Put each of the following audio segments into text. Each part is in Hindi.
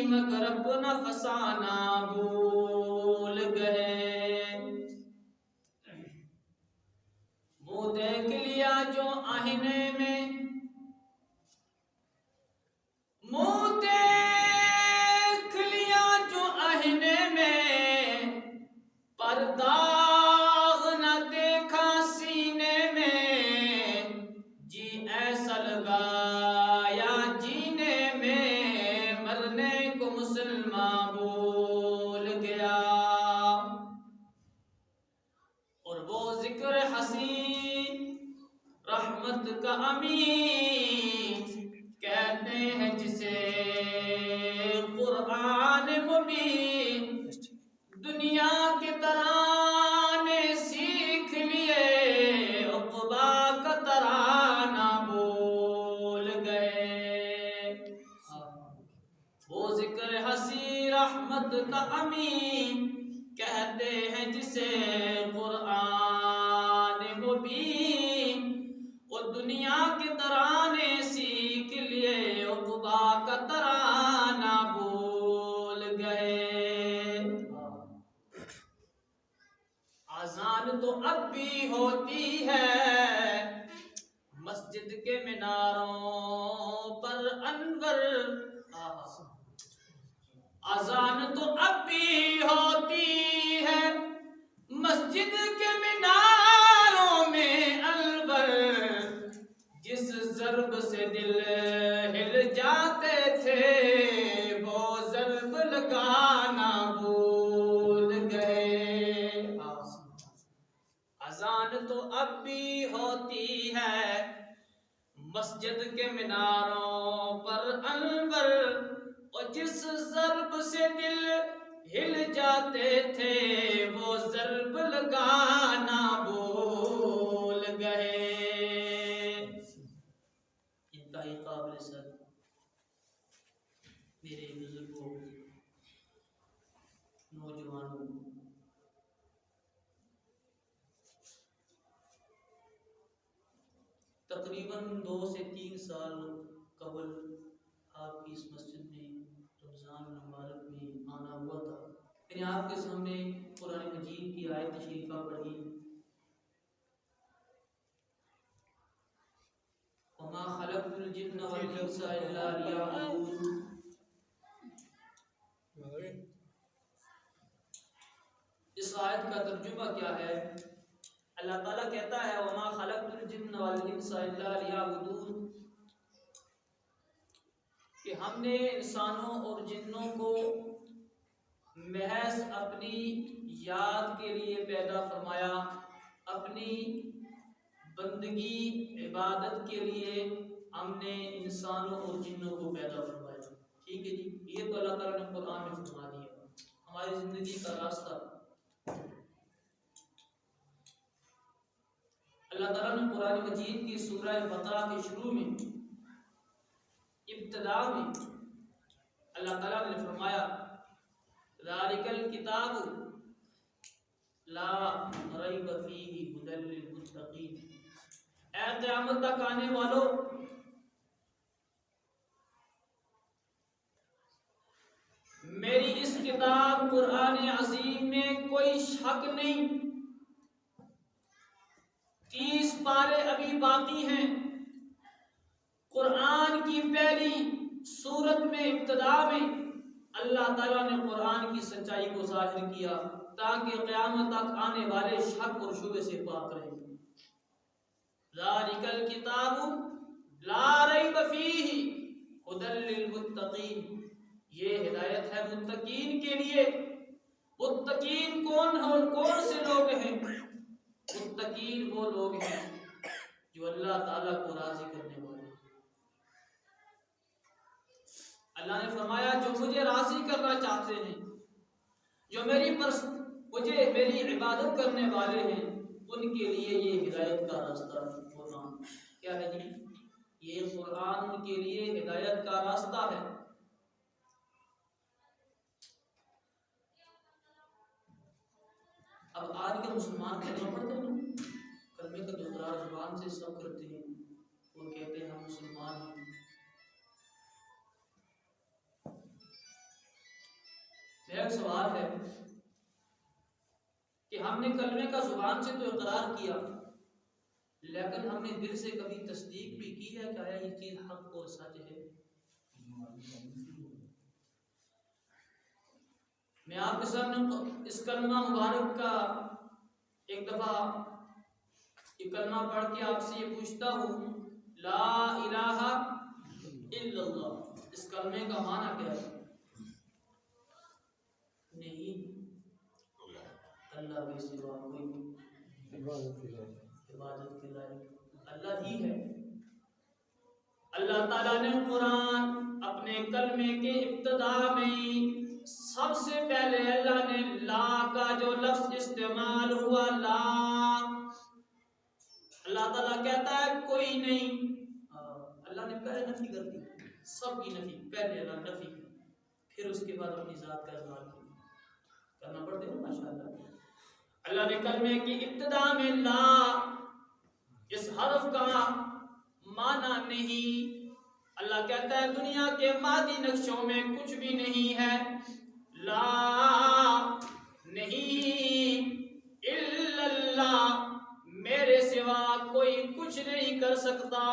मगर अपना फसाना भूल गए। मुंह देख लिया जो आईने में, मुंह देख लिया जो आईने में, पर दाग न देखा सीने में। जी ऐसा लगाया जीने में, मरने को मुसलमान भूल गया। और वो जिक्र हसी रहमत का अमीन कहते हैं जिसे कुरान मुबीन। दुनिया के तराने सीख लिए, उक़बा का तराना भूल गए। वो जिक्र हसी रहमत का अमीन कहते हैं जिसे कुरान मुबीन। वो दुनिया के तराने सीख लिए, उक़बा का तराना भूल गए। आज़ान तो अब भी होती है मस्जिद के मीनारों पर अनवर। आज़ान तो अब भी होती है मस्जिद के मीनारों में अनवर। जिस ज़र्ब से दिल हिल जाते थे, वो ज़र्ब लगाना भूल गए। अज़ान तो अब भी होती है मस्जिद के मीनारों पर अनवर। और जिस ज़र्ब से दिल हिल जाते थे, वो ज़र्ब लगाना भूल गए। इंतहाई काबिल सर मेरे बुजुर्गों, नौजवानों, तकरीबन 2 से 3 साल कबल आपकी इस मस्जिद में रमज़ान मुबारक में आना हुआ था। मैंने आपके सामने कुरान मजीद की आयत शरीफा पढ़ी, वमा खलक़तुल जिन्न वल इंसा इल्ला लियअबुदून। इस आयत का तर्जुमा क्या है? अल्लाह ताला कहता है वमा खलक़तुल जिन्न वल इंसा इल्ला लियअबुदून, कि हमने इंसानों और जिन्नों को महज अपनी याद के लिए पैदा फरमाया, अपनी बंदगी इबादत के लिए हमने इंसानों और जिन्नों को पैदा फरमाया। ठीक है जी, ये तो अल्लाह ताला ने कुरान में फरमा दिया। हमारी जिंदगी का रास्ता अल्लाह ताला ने कुरान मजीद की सूरह बकरा के शुरू में, इब्तिदा में अल्लाह ताला ने फरमाया ज़ालिकल किताबु ला रैब फीहि हुदल लिल मुत्तकीन। ऐ क़यामत तक आने वालों, मेरी इस किताब कुरान अज़ीम में कोई शक नहीं। 30 पारे अभी बाकी हैं। कुरान की पहली सूरत में इब्तिदा में अल्लाह ताला ने कुरान की सच्चाई को ज़ाहिर किया ताकि क़यामत तक आने वाले शक और शुबे से पाक रहें। ज़ालिकल किताबु ला रैब फीहि हुदल लिल मुत्तकीन। ये हिदायत है मुत्तकीन के लिए। मुत्तकीन कौन हो, कौन से लोग हैं? मुत्तकीन वो लोग हैं जो अल्लाह ताला को राज़ी करने वाले। अल्लाह ने फरमाया जो मुझे राज़ी करना चाहते हैं, जो मुझे मेरी इबादत करने वाले हैं, उनके लिए ये हिदायत का रास्ता कुरान क्या है जी? ये कुरान उनके लिए हिदायत का रास्ता है। अब आज के मुसलमान कलमा पढ़ते हैं, कलमे का जो इकरार जुबान से सब करते हैं, वो कहते हैं हम मुसलमान हैं। एक सवाल है कि हमने कलमे का जुबान से तो इकरार किया, लेकिन हमने दिल से कभी तस्दीक भी की है कि आया ये चीज हक और सच है? मैं आपके सामने इस कलमा मुबारक का एक दफा ये कलमा पढ़ के आपसे ये पूछता हूँ, ला इलाहा इल्लल्लाह, इस कलमे का माना क्या है? नहीं, अल्लाह के सिवा कोई इबादत के लायक अल्लाह ही है। अल्लाह ताला ने कुरान अपने कलमे के इब्तिदा में सबसे पहले अल्लाह ने ला का जो लफ्ज इस्तेमाल हुआ, ला, अल्लाह ताला कहता है कोई नहीं, अल्लाह ने पहले नफी कर दी, सबकी नफी, पहले अल्लाह नफी, फिर उसके बाद अपनी जात का इज़हार करना पड़ते हो माशाअल्लाह। अल्लाह ने कलमे की इब्तिदा में ला इस हर्फ का माना नहीं, अल्लाह कहता है दुनिया के मादी नक्शों में कुछ भी नहीं है, ला नहीं इल्लल्लाह, मेरे सिवा कोई कुछ नहीं कर सकता,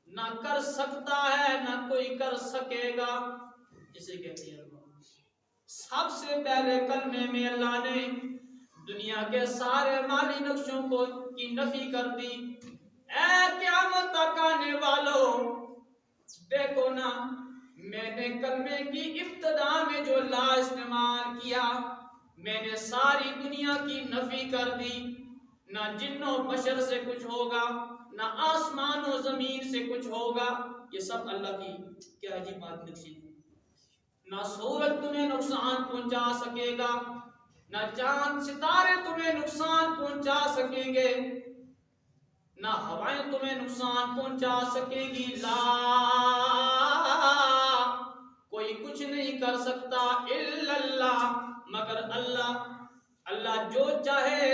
ना कर सकता है ना कोई कर सकेगा, इसे कहते हैं अल्लाह। सबसे पहले कलमे में अल्लाह ने दुनिया के सारे माली नक्शों को की नफी कर दी। ऐ क़यामत तक आने वालों, देखो ना, मैंने कलमे की इब्तिदा में जो ला इस्तेमाल किया, मैंने सारी दुनिया की नफी कर दी। ना जिन्नो बशर से कुछ होगा, ना आसमान और जमीन से कुछ होगा, ये सब अल्लाह की क्या अजीब बात नक्शी। ना सूरज तुम्हें नुकसान पहुंचा सकेगा, ना चांद सितारे तुम्हें नुकसान पहुंचा सकेंगे, ना हवाएं तुम्हें नुकसान पहुंचा सकेगी। ला, कोई कुछ नहीं कर सकता इल्लल्लाह, मगर अल्लाह। अल्लाह जो चाहे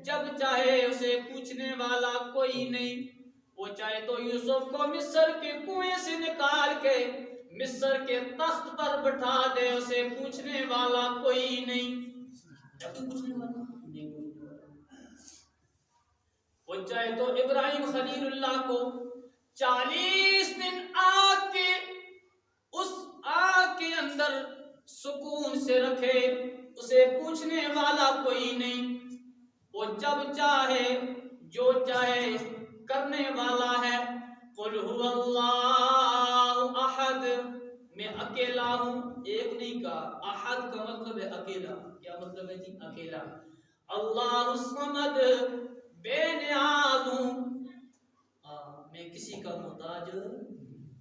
जब चाहे उसे पूछने वाला कोई नहीं। वो चाहे तो यूसुफ को मिस्र के कुएं से निकाल के मिस्र के तख्त पर बैठा दे, उसे पूछने वाला कोई नहीं। पूछने वाला नहीं। वो चाहे तो इब्राहिम खलीलुल्लाह को 40 दिन आग के उस आग के अंदर सुकून से रखे, उसे पूछने वाला कोई नहीं। वो जब चाहे जो चाहे करने वाला है। कुल हुवल्लाहु अहद, मैं अकेला हूँ, एक नहीं का। अहद का मतलब है अकेला। क्या मतलब है जी? अकेला। अल्लाहु समद, बेनियाज हूँ, मैं किसी का मोहताज,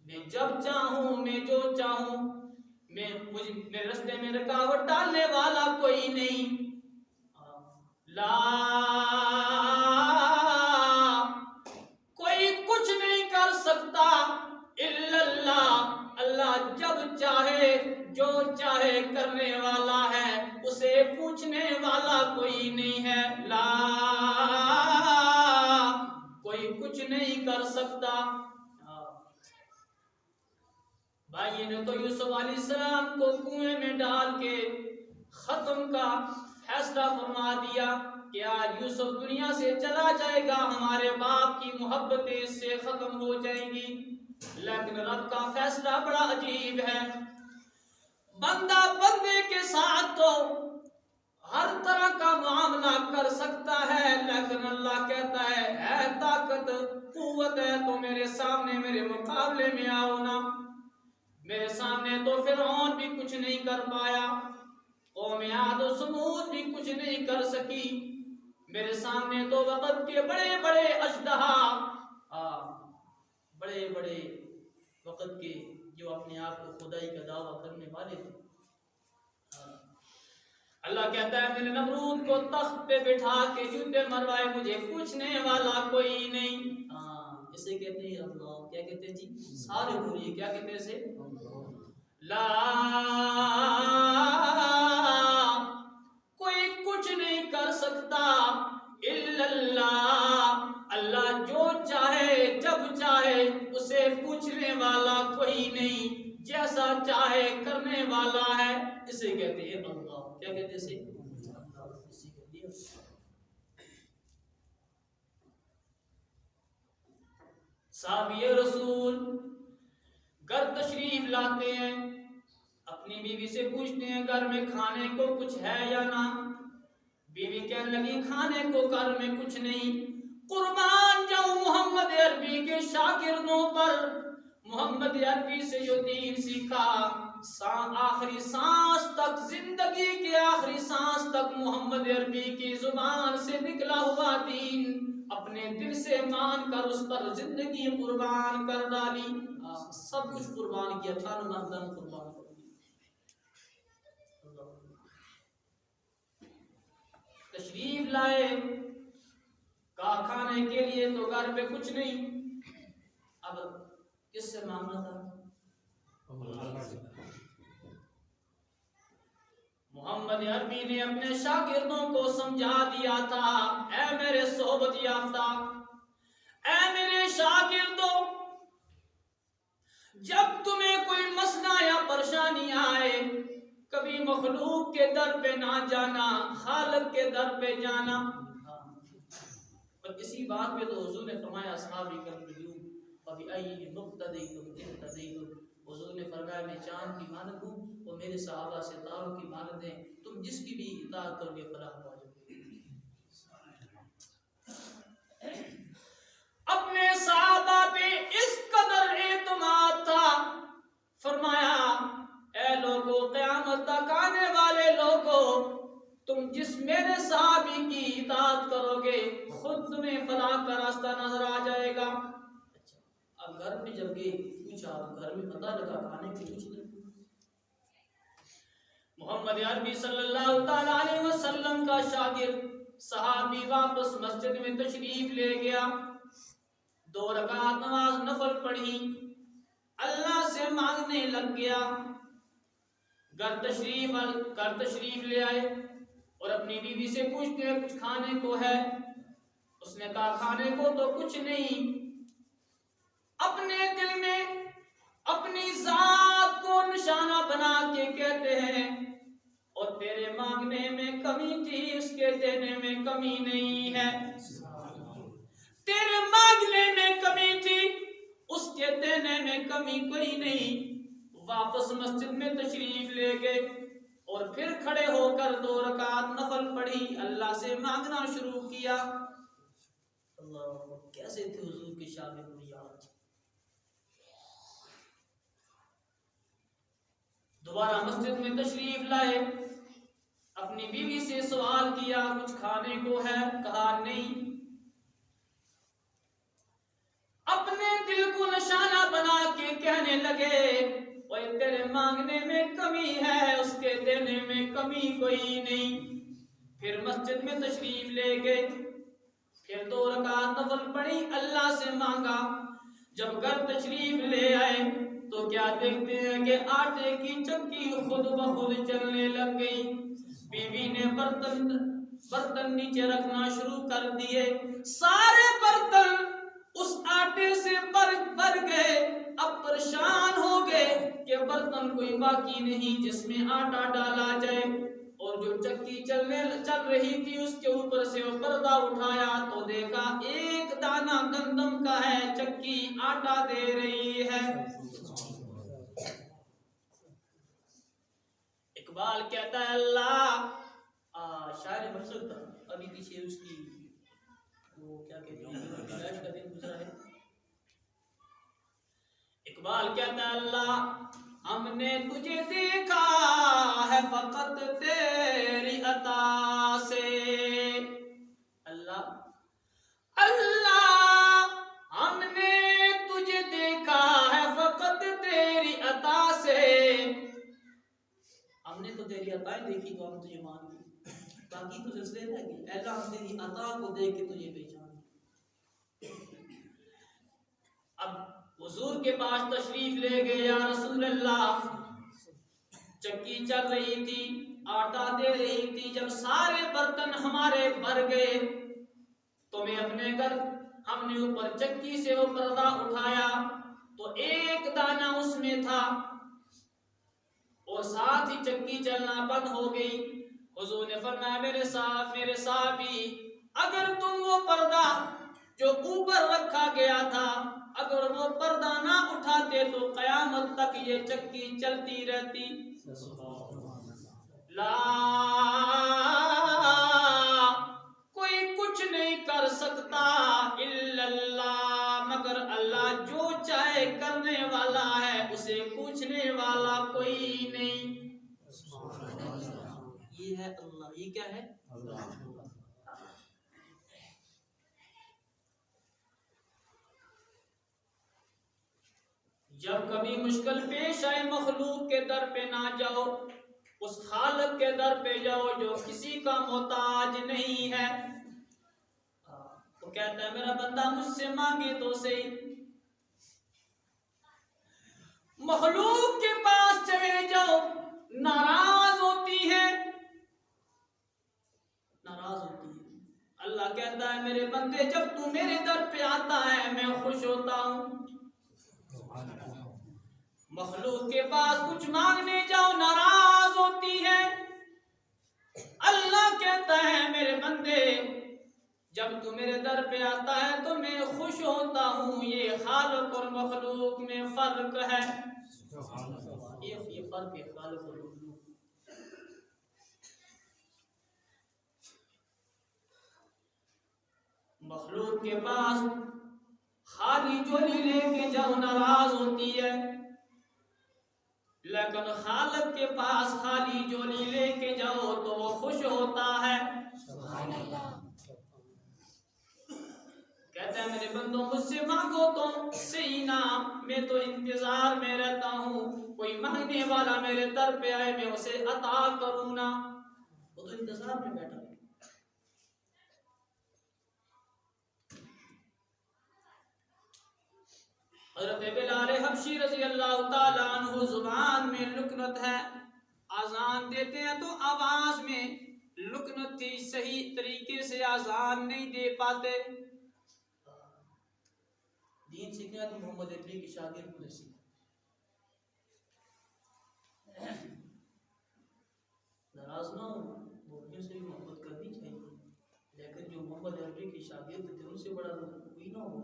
मैं जब चाहूँ, मैं जो चाहूँ, मेरे रास्ते में रुकावट डालने वाला कोई नहीं। ला, कोई कुछ नहीं कर सकता इल्लल्लाह, अल्लाह जब चाहे जो चाहे करने वाला है, उसे पूछने वाला कोई नहीं है। ला, कोई कुछ नहीं कर सकता। भाई ने तो यूसुफ अलैहिस्सलाम को कुएं में डाल के खत्म का फैसला फरमा दिया कि आज यूसुफ दुनिया से चला जाएगा, हमारे बाप की मोहब्बतें इससे खत्म हो जाएंगी। लेकिन रब का फैसला बड़ा अजीब है। बंदा बंदे के साथ तो हर तरह का मामला कर सकता है, लेकिन अल्लाह कहता है ताकत कुव्वत है तो मेरे सामने मेरे मुकाबले में आओ ना। मेरे सामने तो फिरौन भी कुछ नहीं कर पाया, कौम आद और समूद भी कुछ नहीं कर सकी। मेरे सामने तो वक़्त के बड़े बड़े अजदहा, बड़े बड़े वक़्त के जो अपने आप को खुदाई का दावा करने वाले थे। अल्लाह कहता है मैंने नमरूद को तख्त पे बिठा के जूते मरवाए, मुझे पूछने वाला कोई नहीं। इसे कहते हैं अल्लाह। क्या कहते हैं जी? सारे बोलिए क्या कहते हैं इसे? ला, कोई कुछ नहीं कर सकता इल्लल्लाह, अल्लाह जो चाहे जब चाहे उसे पूछने वाला कोई नहीं। जैसा चाहे करने वाला है, इसे कहते हैं अल्लाह। क्या कहते हैं इसे? इसे कहते हैं। साहबी रसूल घर तशरीफ लाते हैं, अपनी बीवी से पूछते हैं घर में खाने को कुछ है या ना। बीवी कहने लगी खाने को घर में कुछ नहीं। कुर्बान जाऊं मोहम्मद अरबी के शागिर्दों पर। मोहम्मद अरबी से जो दीन सीखा, आखिरी सांस तक, जिंदगी के आखिरी सांस तक मोहम्मद अरबी की जुबान से निकला हुआ दीन अपने दिल से मानकर उस पर जिंदगी कुर्बान कर डाली। सब कुछ कुर्बान किया, तन मन धन कुर्बान कर दिया। तशरीफ लाए, कहा खाने के लिए तो घर पे कुछ नहीं। अब किससे मांगना था? मोहम्मद अरबी ने अपने शागिर्दों को समझा दिया था, ऐ मेरे सोहबत याफ्ता, ऐ मेरे शागिर्दों, जब तुम्हें कोई मसला या परेशानी आए, कभी मखलूक के दर पे ना जाना, खालिक के दर पे जाना। और इसी बात पे तो हुजूर ने फरमाया असहाबी कल्बियूं अभी आई मुक्तदीकुम इक्तदीकुम। हुजूर ने फरमाया मैं चांद की मानद हूँ और मेरे सहाबा से तारों की मानद है, तुम जिसकी भी इताअत करोगे फलाह पा जाओगे। अपने सहाबा पे इस कदर एतमाद था, फरमाया ऐ लोगों, क़यामत तक आने वाले लोगों, तुम जिस मेरे सहाबी की इताअत करोगे खुद तुम्हें फलाह का रास्ता नजर आ जाएगा। अच्छा, अब घर में जब गए पूछा, घर में पता लगा खाने के कुछ नहीं। मोहम्मद अरबी सल्लल्लाहु तआला अलैहि वसल्लम का शागिर्द सहाबी वापस मस्जिद में तशरीफ ले गया, 2 रकात नमाज नफल पढ़ी, अल्लाह से मांगने लग गया। घर तशरीफ ले आए और अपनी बीवी से पूछते हैं कुछ खाने को है? उसने कहा खाने को तो कुछ नहीं। अपने दिल में अपनी जात को निशाना बना के कहते हैं और तेरे मांगने में कमी थी, उसके देने में कमी नहीं है। तेरे मांगने में कमी थी, उसके देने में कमी कोई नहीं। वापस मस्जिद में तशरीफ ले गए और फिर खड़े होकर 2 रकात नफल पढ़ी, अल्लाह से मांगना शुरू किया। अल्लाह, कैसे थे हुजूर के शागिर्द यार। दोबारा मस्जिद में तशरीफ लाए, अपनी बीवी से सवाल किया कुछ खाने को है? कहा नहीं। अपने दिल को निशाना बना के कहने लगे ओए तेरे मांगने में कमी है, उसके देने में कमी कोई नहीं। फिर मस्जिद में तशरीफ ले गए, फिर 2 रकात नफल पढ़ी, अल्लाह से मांगा। जब घर तशरीफ ले आए तो क्या देखते हैं कि आटे की चक्की खुद ब खुद चलने लग गई। बीवी ने बर्तन नीचे रखना शुरू कर दिए, सारे बर्तन उस आटे से भर गए। अब परेशान हो गए कि बर्तन कोई बाकी नहीं जिसमें आटा डाला जाए। और जो चक्की चल रही थी उसके ऊपर से वो पर्दा उठाया तो देखा एक दाना गंदम का है, चक्की आटा दे रही है। इकबाल कहता है अल्लाह, शायर मकसूद था, अभी पीछे उसकी वो क्या कहते हैं का दिन गुजरा है। इकबाल कहता है अल्लाह, हमने तुझे देखा है फकत तेरी अता से। अल्लाह अल्लाह, हमने तुझे देखा है फकत तेरी अता से। हमने तो तेरी अताएं देखी तो हम तुझे मान गए, बाकी तो सिलसिले रह गए। अल्लाह हम तेरी अता को देख के तुझे पहचान। अब हुजूर के पास तशरीफ ले गए, या रसूल अल्लाह, चक्की चल रही थी, आटा दे रही थी, जब सारे बर्तन हमारे भर गए तो मैं अपने घर, हमने ऊपर चक्की से वो पर्दा उठाया तो एक दाना उसमें था। और साथ ही चक्की चलना बंद हो गई। हुजूर ने फरमाया मेरे साहबी, अगर तुम वो पर्दा जो ऊपर रखा गया था, अगर वो पर्दा ना उठाते तो कयामत तक ये चक्की चलती रहती। ला कोई कुछ नहीं कर सकता इल्लल्लाह, मगर अल्लाह जो चाहे करने वाला है, उसे पूछने वाला कोई नहीं। ये है अल्लाह। ये क्या है? जब कभी मुश्किल पेश आए मखलूक के दर पे ना जाओ, उस खालिक के दर पे जाओ जो किसी का मोहताज नहीं है। तो कहता है मेरा बंदा मुझसे मांगे तो सही। मखलूक के पास चले जाओ, नाराज होती है। अल्लाह कहता है मेरे बंदे जब तू मेरे दर पे आता है मैं खुश होता हूं। मखलूक के पास कुछ मांगने जाओ, नाराज होती है। अल्लाह कहता है मेरे बंदे जब तू मेरे दर पे आता है तो मैं खुश होता हूँ। ये खालिक और मखलूक में फर्क है। ये फर्क है खालिक और मखलूक। मखलूक के पास खाली झोली लेके जाओ नाराज होती है, लेकिन खालिक के पास खाली झोली लेके जाओ तो वो खुश होता है। कहते हैं मेरे बंदों मुझसे मांगो तो सही ना, मैं तो इंतजार में रहता हूँ। कोई मांगने वाला मेरे दर पे आए मैं उसे अता करूँ ना। वो तो इंतजार में बैठा है। हज़रत बिलाल हबशी रज़ी अल्लाह ताला अन्हु जुबान में लुकनत है, आजान देते हैं तो आवाज में लुकनत थी, सही तरीके से आजान नहीं दे पाते। दीन सीखना तो मोहम्मद अरबी के शागिर्द को सीखा। नाराज ना हो, मुर्गियों से भी मोहब्बत करनी चाहिए, लेकिन जो मोहम्मद अरबी के शागिर्द थे उनसे बड़ा कोई ना हो।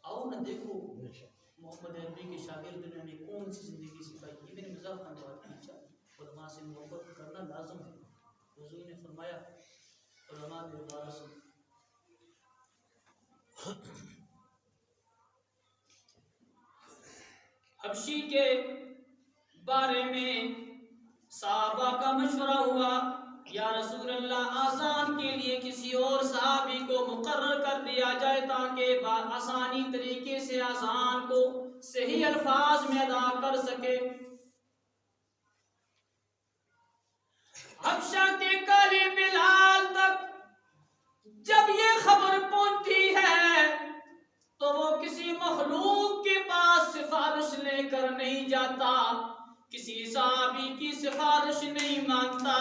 आओ ना देखो मोहम्मद अरबी के शागिर्द ने हमें कौन सी जिंदगी सिखाई। ये मेरे मजाक का बात नहीं, उलमा से मोहब्बत करना लाजम है। हुजूर ने फरमाया उलमा के वारिस। हबशी के बारे में साहबा का मशवरा हुआ, या रसूल अल्लाह आजान के लिए किसी और सहाबी को मुकर्रर कर दिया जाए ताकि आसानी तरीके से आजान को सही अल्फाज में अदा कर सके। हबशा के काले बिलाल तक जब ये खबर पहुंचती है तो वो किसी मखलूक के पास सिफारिश लेकर नहीं जाता, किसी सहाबी की सिफारिश नहीं मांगता,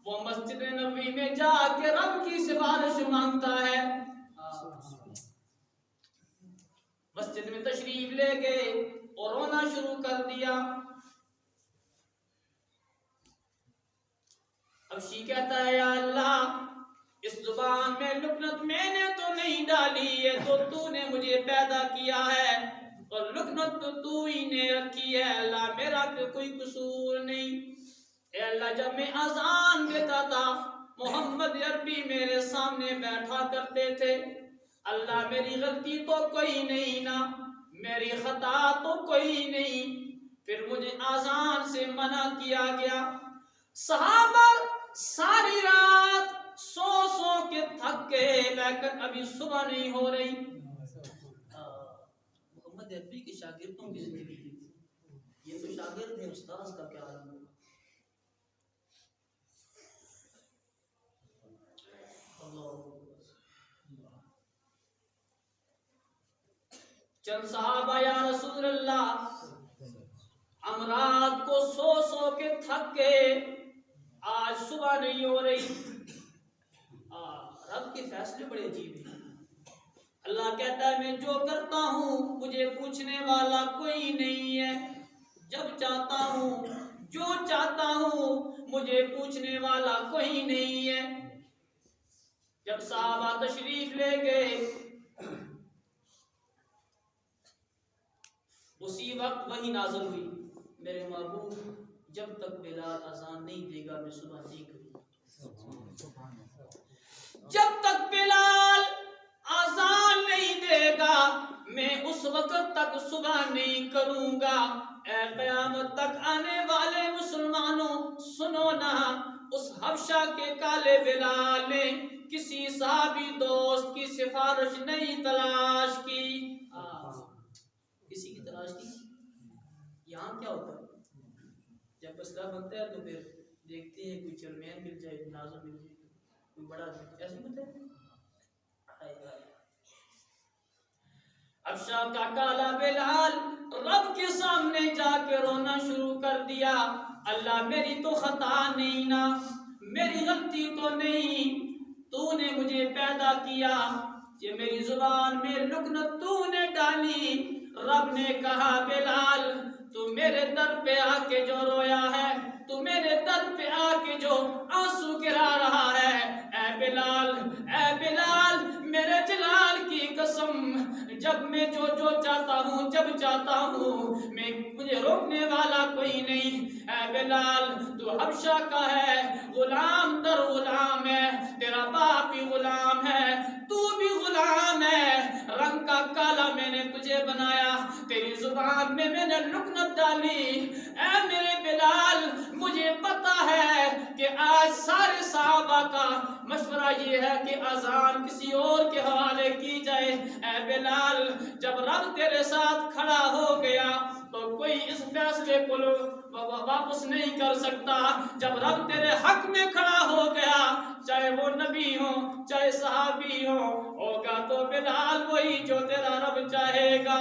वो मस्जिद नबी में जाके रब की सिफारिश मांगता है। मस्जिद में तशरीफ ले गए और रोना शुरू कर दिया। हबशी कहता है या अल्लाह, इस जुबान में लुकनत मैंने तो नहीं डाली है, तो तूने मुझे पैदा किया है और लुकनत तो तू ही ने रखी है। अल्लाह मेरा कोई कसूर नहीं। अल्लाह जब मैं अजान देता था मोहम्मद अरबी मेरे सामने बैठा करते थे। अल्लाह मेरी गलती तो कोई नहीं ना, मेरी खता तो कोई नहीं, फिर मुझे अजान से मना किया गया। सहाबा सारी रात सो के थक गए, लेकिन अभी सुबह नहीं हो रही। मोहम्मद अरबी के शागिर्दों की जिंदगी थी। ये तो शागिर्द है, उस्ताद का क्या आलम होगा। चंद साहबा या रसूल अल्लाह हम रात को सो के थक गए, आज सुबह नहीं हो रही। रब के फैसले बड़े अजीब हैं। अल्लाह कहता है मैं जो करता हूँ मुझे पूछने वाला कोई नहीं है, जब चाहता हूँ जो चाहता हूं, मुझे पूछने वाला कोई नहीं है। जब साहबा तशरीफ ले गए, उसी वक्त वही नाज़िल हुई, मेरे महबूब जब तक बिलाल अजान नहीं देगा मैं सुबह नहीं करूंगा। जब तक बिलाल अजान नहीं देगा मैं उस वक्त तक सुबह नहीं करूंगा। ऐ क़यामत तक आने वाले मुसलमानों सुनो ना, उस हबशा के काले बिलाल ने किसी साहबी दोस्त की सिफारिश नहीं तलाश की। किसी की तलाश की। यहाँ क्या होता है, जब मसला बनता है तो फिर देखते हैं कोई चेयरमैन मिल जाए, नाज़िम मिल जाए, कोई बड़ा, ऐसे होता है। हबशा का काला बिलाल रब के सामने जाके रोना शुरू कर दिया, अल्लाह मेरी तो खता नहीं ना, मेरी गलती तो नहीं, तूने मुझे पैदा किया, ये मेरी जुबान में लुकनत तूने डाली। रब ने कहा बिलाल तू मेरे दर पे आके जो रोया है, तू मेरे दर पे आके जो आंसू गिरा रहा है, ऐ बिलाल मेरे जलाल की कसम, जब मैं जो चाहता हूँ, जब चाहता हूँ मैं, मुझे रोकने वाला कोई नहीं। ऐ बिलाल तू हबशा का है, गुलाम दर गुलाम है, तेरा बाप भी गुलाम है, तू भी गुलाम है, रंग का काला मैंने तुझे बनाया, तेरी जुबान में मैंने लुकनत डाली। ऐ मेरे बिलाल मुझे पता है कि आज सारे साहबा का मशवरा ये है कि अजान किसी और के हवाले की जाए। ऐ बिलाल जब रब तेरे साथ खड़ा हो गया तो कोई इस फैसले को वापस नहीं कर सकता। जब रब तेरे हक में खड़ा हो गया, चाहे वो नबी हो चाहे सहाबी हो, होगा तो बिलाल वही जो तेरा रब चाहेगा।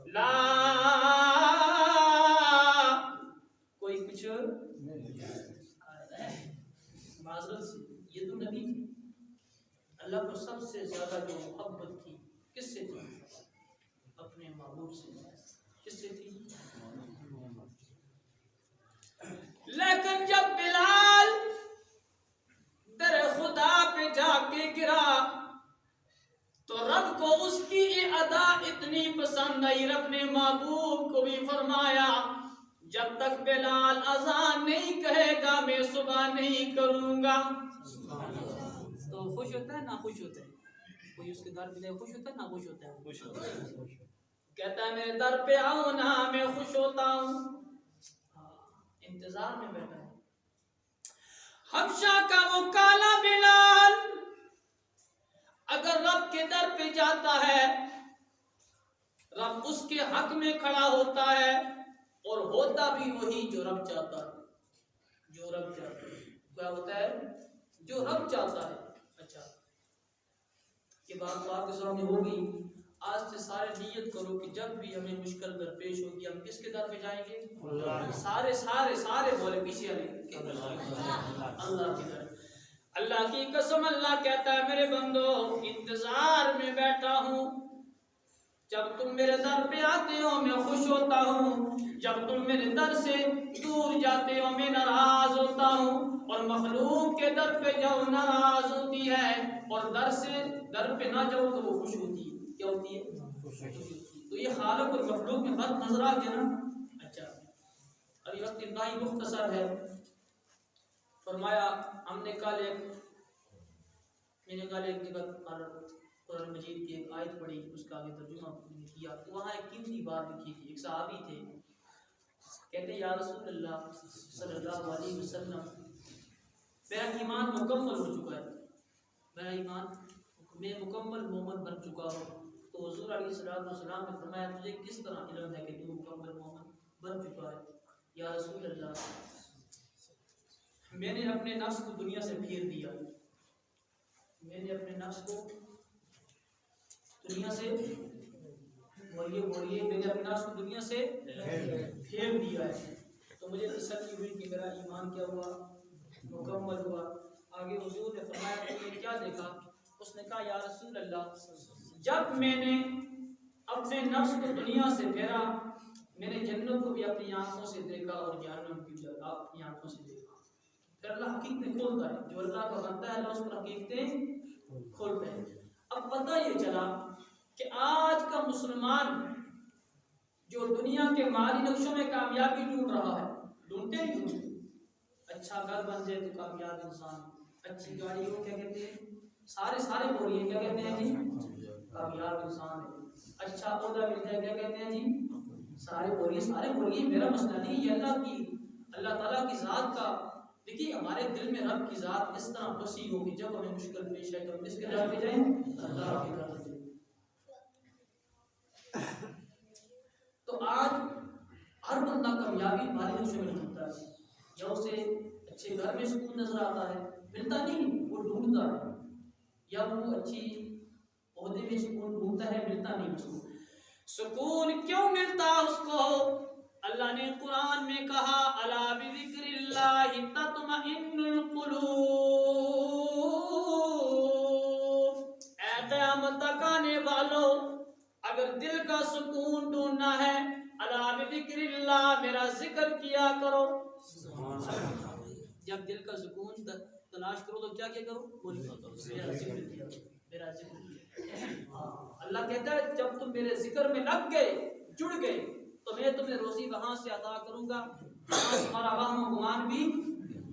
ला कोई कुछ माजरत से, ये तो नबी थी, अल्लाह को सबसे ज्यादा जो मोहब्बत थी किससे थी? अपने महबूब से। किससे थी? लेकिन जब बिलाल दर खुदा पे जाके गिरा तो रब को उसकी ये अदा इतनी पसंद आई, रब ने महबूब को भी फरमाया जब तक बिलाल अजान नहीं कहेगा मैं सुबह नहीं करूंगा। तो खुश होता है ना खुश होता है? कोई उसके दर पे खुश होता है ना खुश होता है? खुश होता है। कहता है मेरे दर पे आओ ना मैं खुश होता हूँ। इंतजार में बैठा है हबशा का वो काला बिलाल, अगर रब के दर पे जाता है रब उसके हक में खड़ा होता है और होता भी वही जो रब चाहता है। जो रब चाहता है क्या होता है? जो रब चाहता है। अच्छा, ये बात तो आपके सामने होगी। आज से सारे नियत करो कि जब भी हमें मुश्किल दरपेश होगी हम किसके दर पे जाएंगे? सारे सारे सारे बोले पीछे वाले अल्लाह की दर। अल्लाह की कसम, अल्लाह कहता है मेरे बंदो इंतजार में बैठा हूँ, जब तुम मेरे दर पे आते हो मैं खुश होता हूँ, जब तुम मेरे दर से दूर जाते हो मैं नाराज होता हूँ, और मखलूक के दर पे जाओ नाराज होती है, और दर पे ना जाओ तो वो खुश होती है। क्या होती है? तो ये खालिक और मखलूक में फर्क नजर आ गया ना। अच्छा, अभी वक्त इंतहाई मुख्तसर है। फरमाया मैंने कल एक जगह पर कुरान मजीद की एक आयत पढ़ी, उसका आगे तर्जुमा किया तो वहाँ एक कीमती बात लिखी थी। एक सहाबी थे, कहते या रसूल अल्लाह सल्लल्लाहु अलैहि वसल्लम मेरा ईमान मुकम्मल हो चुका है, मेरा ईमान मैं मुकम्मल मोमिन बन चुका हूँ। तो हुजूर अलैहिस्सलाम ने फरमाया तुझे किस तरह इल्म है कि तू मुकम्मल मोमिन बन चुका है? या रसूल अल्लाह मैंने अपने नफ्स को दुनिया से फेर दिया, मैंने अपने नफ्स को दुनिया से बोलिए मैंने अपने नफ्स को दुनिया से फेर दिया है। तो मुझे तसल्ली हुई कि मेरा ईमान क्या हुआ? मुकम्मल हुआ। आगे हुजूर ने फरमाया तुमने क्या देखा? उसने कहा या रसूल अल्लाह जब मैंने अपने नफ्स को दुनिया से फेरा मैंने जन्नत को भी अपनी आंखों से देखा और जहन्नम की भी अपनी आंखों से देखा। फिर अल्लाह हकीकतें खोलता है, जो अल्लाह का बनता है अल्लाह उस पर हकीकतें खोलता है। अब पता ये चला कि आज का मुसलमान जो दुनिया के माली नक्शों में कामयाबी ढूंढ रहा है, ढूंढते ही ढूंढते, अच्छा घर बन जाए तो कामयाब इंसान, अच्छी गाड़ी हो क्या कहते हैं, सारे बोलिए क्या कहते हैं जी, कामयाब इंसान है। अच्छा ओहदा मिल जाए क्या कहते हैं जी, सारे बोलिए। मेरा मसला नहीं, ये अल्लाह ताला की जात का। देखिए हमारे दिल में रब की जात इस तरह बसी हो कि जब हमें मुश्किल पेश है तो हम किसके दर पे जाएं, अल्लाह की तरफ जाएं। तो आज हर बंदा कामयाबी माली नक्शे में ढूंढता है, या उसे अच्छे घर में सुकून नजर आता है, मिलता नहीं, वो ढूंढता है, या वो अच्छी ओहदे में सुकून ढूंढता है, मिलता नहीं उसको। सुकून क्यों मिलता उसको? अल्लाह ने कुरान में कहा, अला बिज़िक्रिल्लाहि तत्मइन्नुल कुलूब। ऐ क़यामत तक आने वालों, अगर दिल का सुकून ढूंढना है, अला बिज़िक्रिल्लाह, मेरा जिक्र किया करो। जब दिल का सुकून तलाश करो तो क्या करो, मेरा जिक्र किया, मेरा जिक्र किया। अल्लाह कहता है जब तुम मेरे जिक्र में लग गए, जुड़ गए, तो मैं तुम्हें रोजी वहां से अता करूंगा, तुम्हारा वहम गुमान भी,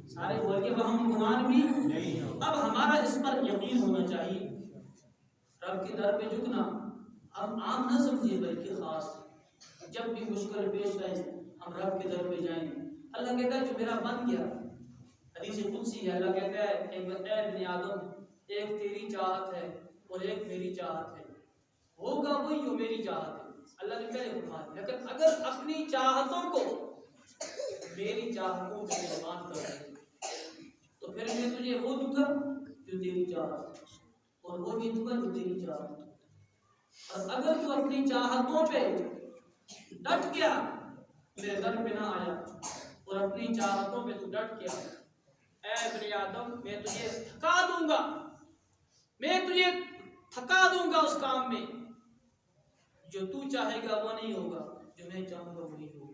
सारे बोलिए वहम गुमान भी नहीं। अब हमारा इस पर यकीन होना चाहिए, रब के दर पे झुकना हम आम न समझिए, बल्कि खास। जब भी मुश्किल पेश आए हम रब के दर पे जाएं। अल्लाह कहता है जो मेरा बन गया, हदीस कुदसी है, अल्लाह कहता है ए इब्ने आदम, एक तेरी चाहत है और एक मेरी चाहत है, होगा वही जो मेरी चाहत है। अल्लाह ने पहले फरमाया, लेकिन अगर अपनी चाहतों को मेरी चाहतों से कुर्बान कर दे तो फिर मैं तुझे वो दूंगा जो तेरी चाहत, और वो भी दूंगा जो तेरी चाहत। और अगर तू अपनी चाहतों पे डट गया, मेरे दर पे ना आया और अपनी चाहतों पे तू डट गया, ऐ इब्ने आदम, मैं तुझे थका दूंगा, मैं तुझे थका दूंगा उस काम में। जो तू चाहेगा वो नहीं होगा, जो मैं चाहूंगा वही होगा।